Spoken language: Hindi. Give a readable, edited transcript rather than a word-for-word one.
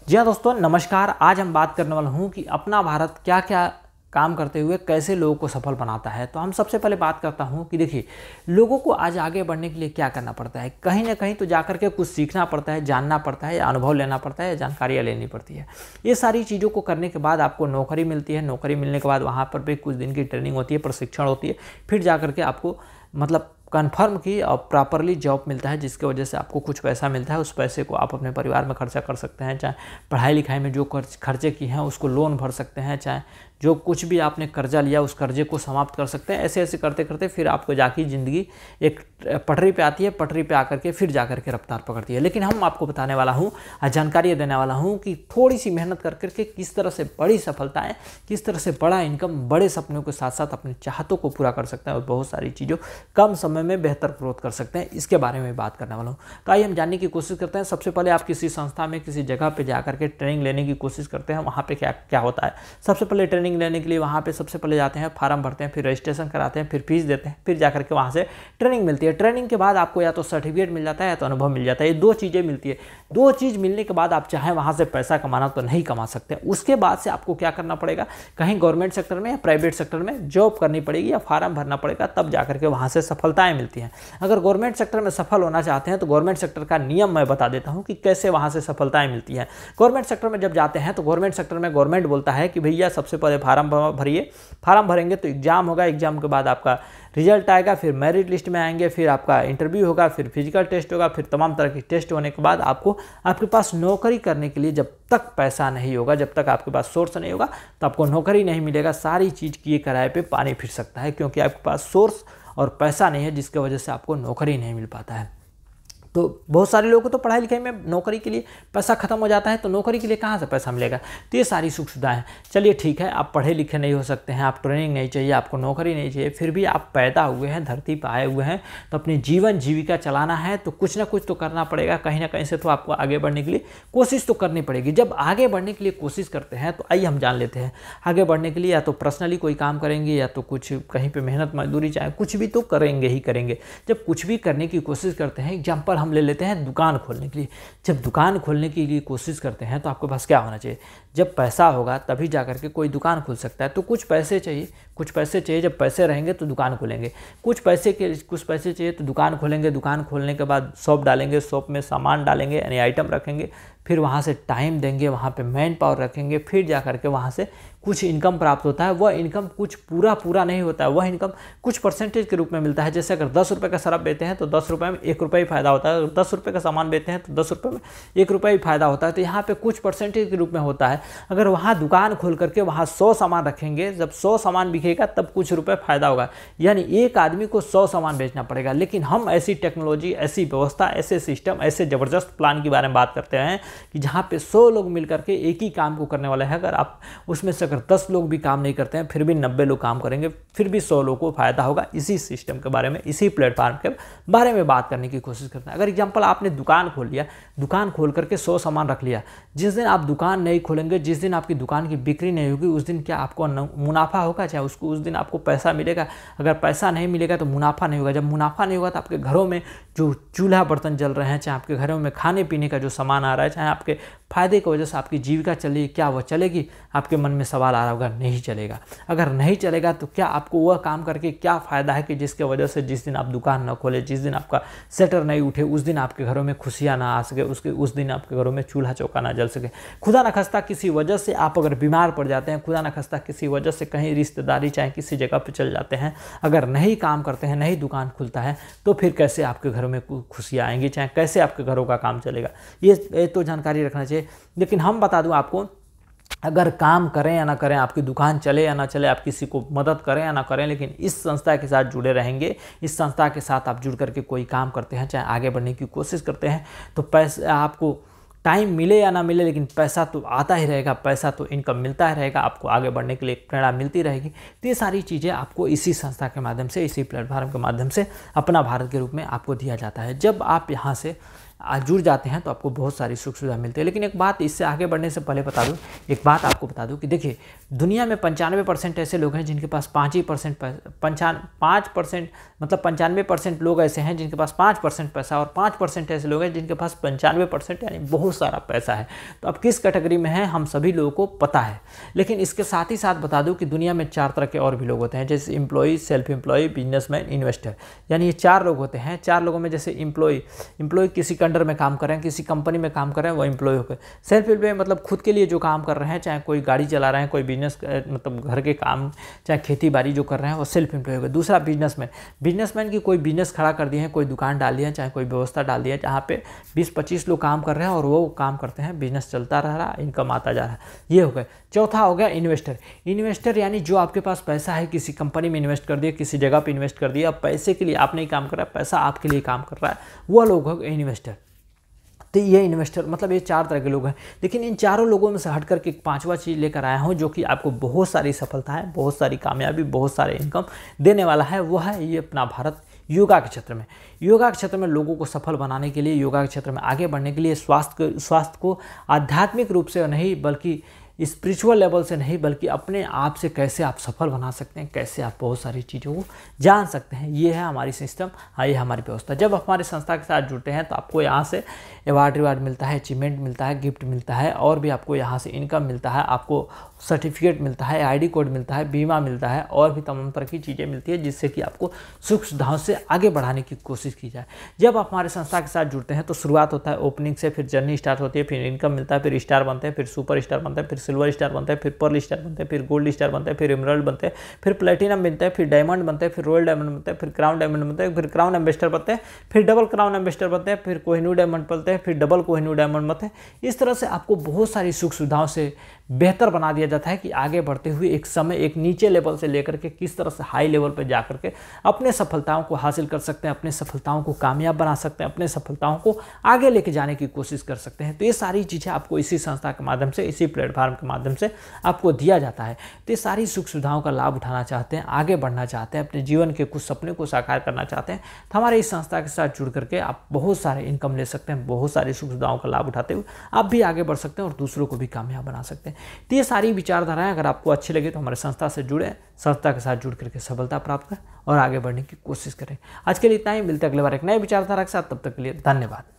जी हाँ दोस्तों, नमस्कार। आज हम बात करने वाला हूँ कि अपना भारत क्या क्या काम करते हुए कैसे लोगों को सफल बनाता है। तो हम सबसे पहले बात करता हूँ कि देखिए, लोगों को आज आगे बढ़ने के लिए क्या करना पड़ता है। कहीं ना कहीं तो जाकर के कुछ सीखना पड़ता है, जानना पड़ता है, या अनुभव लेना पड़ता है, या जानकारियाँ लेनी पड़ती है। ये सारी चीज़ों को करने के बाद आपको नौकरी मिलती है। नौकरी मिलने के बाद वहाँ पर भी कुछ दिन की ट्रेनिंग होती है, प्रशिक्षण होती है, फिर जा करके आपको मतलब कन्फर्म की और प्रॉपरली जॉब मिलता है, जिसके वजह से आपको कुछ पैसा मिलता है। उस पैसे को आप अपने परिवार में खर्चा कर सकते हैं, चाहे पढ़ाई लिखाई में जो खर्चे किए हैं उसको लोन भर सकते हैं, चाहे जो कुछ भी आपने कर्जा लिया उस कर्जे को समाप्त कर सकते हैं। ऐसे ऐसे करते करते फिर आपको जाके ज़िंदगी एक पटरी पे आती है। पटरी पे आकर के फिर जाकर के रफ्तार पकड़ती है। लेकिन हम आपको बताने वाला हूँ, जानकारी देने वाला हूँ कि थोड़ी सी मेहनत कर करके किस तरह से बड़ी सफलताएं, किस तरह से बड़ा इनकम, बड़े सपनों के साथ साथ अपने चाहतों को पूरा कर सकते हैं और बहुत सारी चीज़ों कम समय में बेहतर ग्रोथ कर सकते हैं। इसके बारे में बात करने वाला हूँ। तो आइए हम जानने की कोशिश करते हैं। सबसे पहले आप किसी संस्था में, किसी जगह पर जाकर के ट्रेनिंग लेने की कोशिश करते हैं। वहाँ पर क्या क्या होता है। सबसे पहले ट्रेनिंग लेने के लिए वहाँ पे सबसे पहले जाते हैं, फार्म भरते हैं, फिर रजिस्ट्रेशन कराते हैं, फिर फीस देते हैं, फिर जाकर के वहाँ से ट्रेनिंग मिलती है। ट्रेनिंग के बाद आपको या तो सर्टिफिकेट मिल जाता है या तो अनुभव मिल जाता है। ये दो चीज़ें मिलती है। दो चीज़ मिलने के बाद आप चाहें वहाँ से पैसा कमाना तो नहीं कमा सकते। उसके बाद से आपको क्या करना पड़ेगा, कहीं गवर्नमेंट सेक्टर में या प्राइवेट सेक्टर में जॉब करनी पड़ेगी या फार्म भरना पड़ेगा, तब जाकर के वहाँ से सफलताएँ मिलती हैं। अगर गवर्नमेंट सेक्टर में सफल होना चाहते हैं तो गवर्नमेंट सेक्टर का नियम मैं बता देता हूँ कि कैसे वहाँ से सफलताएँ मिलती हैं। गवर्नमेंट सेक्टर में जब जाते हैं तो गवर्नमेंट सेक्टर में गवर्नमेंट बोलता है कि भैया सबसे पहले फार्म भरिए। फार्म भरेंगे तो एग्जाम होगा, एग्जाम के बाद आपका रिजल्ट आएगा, फिर मेरिट लिस्ट में आएंगे, फिर आपका इंटरव्यू होगा, फिर फिजिकल टेस्ट होगा, फिर तमाम तरह की टेस्ट होने के बाद आपको आपके पास नौकरी करने के लिए जब तक पैसा नहीं होगा, जब तक आपके पास सोर्स नहीं होगा, तो आपको नौकरी नहीं मिलेगा। सारी चीज़ किए किराए पे पानी फिर सकता है, क्योंकि आपके पास सोर्स और पैसा नहीं है, जिसकी वजह से आपको नौकरी नहीं मिल पाता है। तो बहुत सारे लोगों को तो पढ़ाई लिखाई में नौकरी के लिए पैसा खत्म हो जाता है, तो नौकरी के लिए कहाँ से पैसा मिलेगा। तो ये सारी सुख सुविधाएं हैं। चलिए ठीक है, आप पढ़े लिखे नहीं हो सकते हैं, आप ट्रेनिंग नहीं चाहिए, आपको नौकरी नहीं चाहिए, फिर भी आप पैदा हुए हैं, धरती पर आए हुए हैं, तो अपनी जीवन जीविका चलाना है तो कुछ ना कुछ तो करना पड़ेगा। कहीं ना कहीं से तो आपको आगे बढ़ने के लिए कोशिश तो करनी पड़ेगी। जब आगे बढ़ने के लिए कोशिश करते हैं तो आइए हम जान लेते हैं। आगे बढ़ने के लिए या तो पर्सनली कोई काम करेंगे, या तो कुछ कहीं पर मेहनत मजदूरी, चाहे कुछ भी तो करेंगे ही करेंगे। जब कुछ भी करने की कोशिश करते हैं, एग्जाम्पल हम ले लेते हैं दुकान खोलने के लिए। जब दुकान खोलने के लिए कोशिश करते हैं तो आपके पास क्या होना चाहिए, जब पैसा होगा तभी जाकर के कोई दुकान खुल सकता है। तो कुछ पैसे चाहिए, कुछ पैसे चाहिए। जब पैसे रहेंगे तो दुकान खोलेंगे। कुछ पैसे चाहिए तो दुकान खोलेंगे। दुकान खोलने के बाद शॉप डालेंगे, शॉप में सामान डालेंगे, यानी आइटम रखेंगे, फिर वहाँ से टाइम देंगे, वहाँ पे मैन पावर रखेंगे, फिर जा करके वहाँ से कुछ इनकम प्राप्त होता है। वह इनकम कुछ पूरा नहीं होता है, वह इनकम कुछ परसेंटेज के रूप में मिलता है। जैसे अगर 10 रुपये का शराब बेचते हैं तो 10 रुपये में 1 रुपये ही फायदा होता है। अगर 10 रुपये का सामान बेचते हैं तो 10 रुपये में 1 रुपये ही फायदा होता है। तो यहाँ पे कुछ परसेंटेज के रूप में होता है। अगर वहाँ दुकान खोल करके वहाँ 100 सामान रखेंगे, जब 100 सामान बिकेगा तब कुछ रुपये फायदा होगा, यानी एक आदमी को 100 सामान बेचना पड़ेगा। लेकिन हम ऐसी टेक्नोलॉजी, ऐसी व्यवस्था, ऐसे सिस्टम, ऐसे ज़बरदस्त प्लान के बारे में बात करते हैं कि जहाँ पे 100 लोग मिलकर के एक ही काम को करने वाले हैं। अगर आप उसमें से अगर 10 लोग भी काम नहीं करते हैं, फिर भी 90 लोग काम करेंगे, फिर भी 100 लोगों को फायदा होगा। इसी सिस्टम के बारे में, इसी प्लेटफॉर्म के बारे में बात करने की कोशिश करते हैं। अगर एग्जांपल आपने दुकान खोल लिया, दुकान खोल करके 100 सामान रख लिया, जिस दिन आप दुकान नहीं खोलेंगे, जिस दिन आपकी दुकान की बिक्री नहीं होगी, उस दिन क्या आपको मुनाफा होगा, चाहे उसको उस दिन आपको पैसा मिलेगा। अगर पैसा नहीं मिलेगा तो मुनाफा नहीं होगा। जब मुनाफा नहीं होगा तो आपके घरों में जो चूल्हा बर्तन जल रहे हैं, चाहे आपके घरों में खाने पीने का जो सामान आ रहा है, चाहे आपके फायदे की वजह से आपकी जीविका चलेगी, क्या वह चलेगी? आपके मन में सवाल आ रहा होगा, नहीं चलेगा। अगर नहीं चलेगा तो क्या आपको वह काम करके क्या फ़ायदा है कि जिसके वजह से जिस दिन आप दुकान न खोले, जिस दिन आपका शटर नहीं उठे, उस दिन आपके घरों में खुशियाँ ना आ सके, उस दिन आपके घरों में चूल्हा चौका ना जल सके। खुदा न खास्ता किसी वजह से आप अगर बीमार पड़ जाते हैं, खुदा न खास्ता किसी वजह से कहीं रिश्तेदारी चाहे किसी जगह पर चल जाते हैं, अगर नहीं काम करते हैं, नहीं दुकान खुलता है, तो फिर कैसे आपके घरों में खुशियाँ आएंगी, चाहे कैसे आपके घरों का काम चलेगा। ये तो जानकारी रखना चाहिए। लेकिन हम बता दूं आपको, अगर काम करें या ना करें, आपकी दुकान चले या ना चले, आप किसी को मदद करें या ना करें, लेकिन इस संस्था के साथ जुड़े रहेंगे, इस संस्था के साथ आप जुड़ करके कोई काम करते हैं, चाहे आगे बढ़ने की कोशिश करते हैं, तो पैसे आपको टाइम मिले या ना मिले, लेकिन पैसा तो आता ही रहेगा, पैसा तो इनकम मिलता ही रहेगा, आपको आगे बढ़ने के लिए प्रेरणा मिलती रहेगी। तो ये सारी चीज़ें आपको इसी संस्था के माध्यम से, इसी प्लेटफॉर्म के माध्यम से अपना भारत के रूप में आपको दिया जाता है। जब आप यहाँ से जुड़ जाते हैं तो आपको बहुत सारी सुख सुविधा मिलती है। लेकिन एक बात इससे आगे बढ़ने से पहले बता दूं, एक बात आपको बता दूं कि देखिए दुनिया में 95% ऐसे लोग हैं जिनके पास 5% मतलब 95% लोग ऐसे हैं जिनके पास 5% पैसा, और 5% ऐसे लोग हैं जिनके पास 95% यानी बहुत सारा पैसा है। तो अब किस कैटेगरी में है हम सभी लोगों को पता है। लेकिन इसके साथ ही साथ बता दूं कि दुनिया में 4 तरह के और भी लोग होते हैं, जैसे employ, self employ, businessman, investor. यानी ये 4 लोग होते हैं। 4 लोगों में जैसे एम्प्लॉय किसी के अंडर में काम कर रहे हैं, किसी कंपनी में काम कर रहे हैं, वो एम्प्लॉय हो गए। सेल्फ एम्प्लॉय मतलब खुद के लिए जो काम कर रहे हैं, चाहे कोई गाड़ी चला रहे हैं, कोई बिजनेस मतलब घर के काम, चाहे खेती बाड़ी जो कर रहे हैं, वो सेल्फ एम्प्लॉय हो गए। दूसरा बिजनेसमैन की कोई बिजनेस खड़ा कर दिए हैं, कोई दुकान डाल दिया, चाहे कोई व्यवस्था डाल दिया जहाँ पे 20-25 लोग काम कर रहे हैं और वो काम करते हैं, बिजनेस चलता रह रहा, इनकम आता जा रहा है, ये हो गए। चौथा हो गया इन्वेस्टर यानी जो आपके पास पैसा है, किसी कंपनी में इन्वेस्ट कर दिया, किसी जगह पे इन्वेस्ट कर दिया, पैसे के लिए आप नहीं काम कर रहा है, पैसा आपके लिए काम कर रहा है, वो लोग हो गए इन्वेस्टर। तो ये इन्वेस्टर मतलब ये 4 तरह के लोग हैं। लेकिन इन चारों लोगों में से हट करके एक 5वां चीज़ लेकर आया हूँ जो कि आपको बहुत सारी सफलता है, बहुत सारी कामयाबी, बहुत सारे इनकम देने वाला है। वो है ये अपना भारत योगा के क्षेत्र में। योगा के क्षेत्र में लोगों को सफल बनाने के लिए, योगा के क्षेत्र में आगे बढ़ने के लिए, स्वास्थ्य को आध्यात्मिक रूप से नहीं बल्कि स्पिरिचुअल लेवल से नहीं बल्कि अपने आप से कैसे आप सफल बना सकते हैं, कैसे आप बहुत सारी चीज़ों को जान सकते हैं, ये है हमारी सिस्टम, ये हमारी व्यवस्था। जब आप हमारे संस्था के साथ जुड़ते हैं तो आपको यहाँ से अवार्ड मिलता है, अचीवमेंट मिलता है, गिफ्ट मिलता है, और भी आपको यहाँ से इनकम मिलता है, आपको सर्टिफिकेट मिलता है, ID कोड मिलता है, बीमा मिलता है, और भी तमाम तरह की चीज़ें मिलती है जिससे कि आपको सुख सुविधाओं से आगे बढ़ाने की कोशिश की जाए। जब आप हमारे संस्था के साथ जुड़ते हैं तो शुरुआत होता है ओपनिंग से, फिर जर्नी स्टार्ट होती है, फिर इनकम मिलता है, फिर स्टार बनते हैं, फिर सुपर स्टार बनते हैं, फिर सिल्वर स्टार बनते हैं, फिर पर्ल स्टार बनते हैं, फिर गोल्ड स्टार बनते हैं, फिर एमराल्ड बनते हैं, फिर प्लेटिनम बनते हैं, फिर डायमंड बनते हैं, फिर रॉयल डायमंड बनते हैं, फिर क्राउन डायमंड बनते हैं, फिर क्राउन एम्बेसडर बनते हैं, फिर डबल क्राउन एम्बेसडर बनते हैं, फिर कोहिनूर डायमंड बनते हैं, फिर डबल कोहिनूर डायमंड बनते हैं। इस तरह से आपको बहुत सारी सुख सुविधाओं से बेहतर बना दिया जाता है कि आगे बढ़ते हुए एक समय एक नीचे लेवल से लेकर के किस तरह से हाई लेवल पर जा करके अपने सफलताओं को हासिल कर सकते हैं, अपने सफलताओं को कामयाब बना सकते हैं, अपने सफलताओं को आगे लेके जाने की कोशिश कर सकते हैं। तो ये सारी चीज़ें आपको इसी संस्था के माध्यम से, इसी प्लेटफॉर्म के माध्यम से आपको दिया जाता है। तो ये सारी सुख सुविधाओं का लाभ उठाना चाहते हैं, आगे बढ़ना चाहते हैं, अपने जीवन के कुछ सपने को साकार करना चाहते हैं, तो हमारे इस संस्था के साथ जुड़ करके आप बहुत सारे इनकम ले सकते हैं, बहुत सारी सुख सुविधाओं का लाभ उठाते हुए आप भी आगे बढ़ सकते हैं और दूसरों को भी कामयाब बना सकते हैं। तो ये सारी विचारधाराएं अगर आपको अच्छी लगे तो हमारे संस्था से जुड़े, संस्था के साथ जुड़ करके सफलता प्राप्त करें और आगे बढ़ने की कोशिश करें। आज के लिए इतना ही, मिलते हैं अगले बार एक नए विचारधारा के साथ। तब तक के लिए धन्यवाद।